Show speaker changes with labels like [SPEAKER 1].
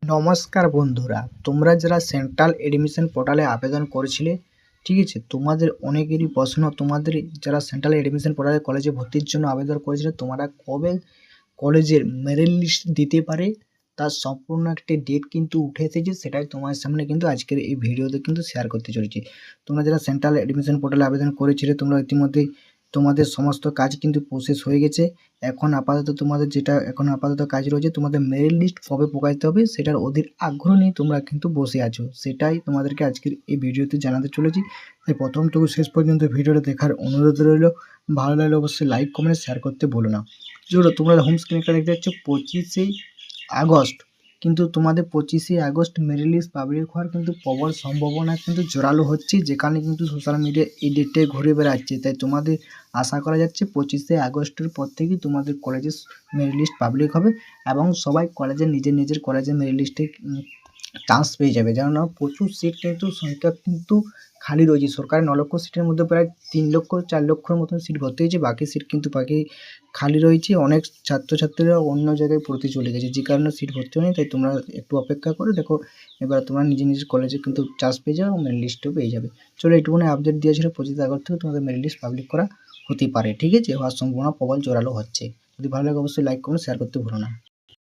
[SPEAKER 1] নমস্কার বন্ধুরা, তোমরা যারা সেন্ট্রাল এডমিশন পোর্টালে আবেদন করেছিলে, ঠিক আছে, তোমাদের অনেকেরই প্রশ্ন, তোমাদের যারা সেন্ট্রাল এডমিশন পোর্টালে কলেজে ভর্তির জন্য আবেদন করেছিলে, তোমরা কবে কলেজের মেরিট লিস্ট দিতে পারে তার সম্পূর্ণ একটি ডেট কিন্তু উঠে এসেছে। সেটাই তোমার সামনে কিন্তু আজকের এই ভিডিওতে কিন্তু শেয়ার করতে চলেছি। তোমরা যারা সেন্ট্রাল এডমিশন পোর্টালে আবেদন করেছিলে, তোমরা ইতিমধ্যেই তোমাদের সমস্ত কাজ কিন্তু প্রসেস হয়ে গেছে। এখন আপাতত কাজ রয়েছে, তোমাদের মেরিট লিস্ট কবে প্রকাশিত হবে সেটার অধীর আগ্রহ নিয়ে তোমরা কিন্তু বসে আছো। সেটাই তোমাদেরকে আজকের এই ভিডিওতে জানাতে চলেছি। তাই প্রথম থেকে শেষ পর্যন্ত ভিডিওটা দেখার অনুরোধ রইল। ভালো লাগলে অবশ্যই লাইক কমেন্ট শেয়ার করতে ভুলো না। চলো, তোমরা হোম স্ক্রিনটা দেখতে পাচ্ছ 25শে আগস্ট, কিন্তু তোমাদের 25শে আগস্ট মেরিট লিস্ট পাবলিক হওয়ার কিন্তু প্রবল সম্ভাবনা কিন্তু জোরালো হচ্ছে, যেখানে কিন্তু সোশ্যাল মিডিয়া এই ডেটে ঘুরে বেড়াচ্ছে। তাই তোমাদের আশা করা যাচ্ছে 25শে আগস্টের পর থেকেই তোমাদের কলেজের মেরিট লিস্ট পাবলিক হবে এবং সবাই কলেজের নিজের কলেজের মেরিট লিস্টে চান্স পেয়ে যাবে। যেন প্রচুর সিট কিন্তু সংখ্যা কিন্তু খালি রয়েছে। সরকারি 9 লক্ষ সিটের মধ্যে প্রায় 3 লক্ষ 4 লক্ষর মতন সিট ভর্তি হয়েছে, বাকি সিট কিন্তু খালি রয়েছে। অনেক ছাত্রছাত্রীরা অন্য জায়গায় পড়তে চলে গেছে, যে কারণে সিট ভর্তি হয়নি। তাই তোমরা একটু অপেক্ষা করে দেখো, এবার তোমরা নিজের কলেজে কিন্তু চান্স পেয়ে যাবে এবং মেরিট লিস্টও পেয়ে যাবে। চলো, এইটুকুনি আপডেট দিয়েছিল 25 আগস্ট থেকে তোমাদের মেরিট লিস্ট পাবলিক করা হতে পারে, ঠিক আছে, হওয়ার সম্ভাবনা প্রবল জোরালো হচ্ছে। যদি ভালো লাগে অবশ্যই লাইক কমেন্ট শেয়ার করতে ভুলো না।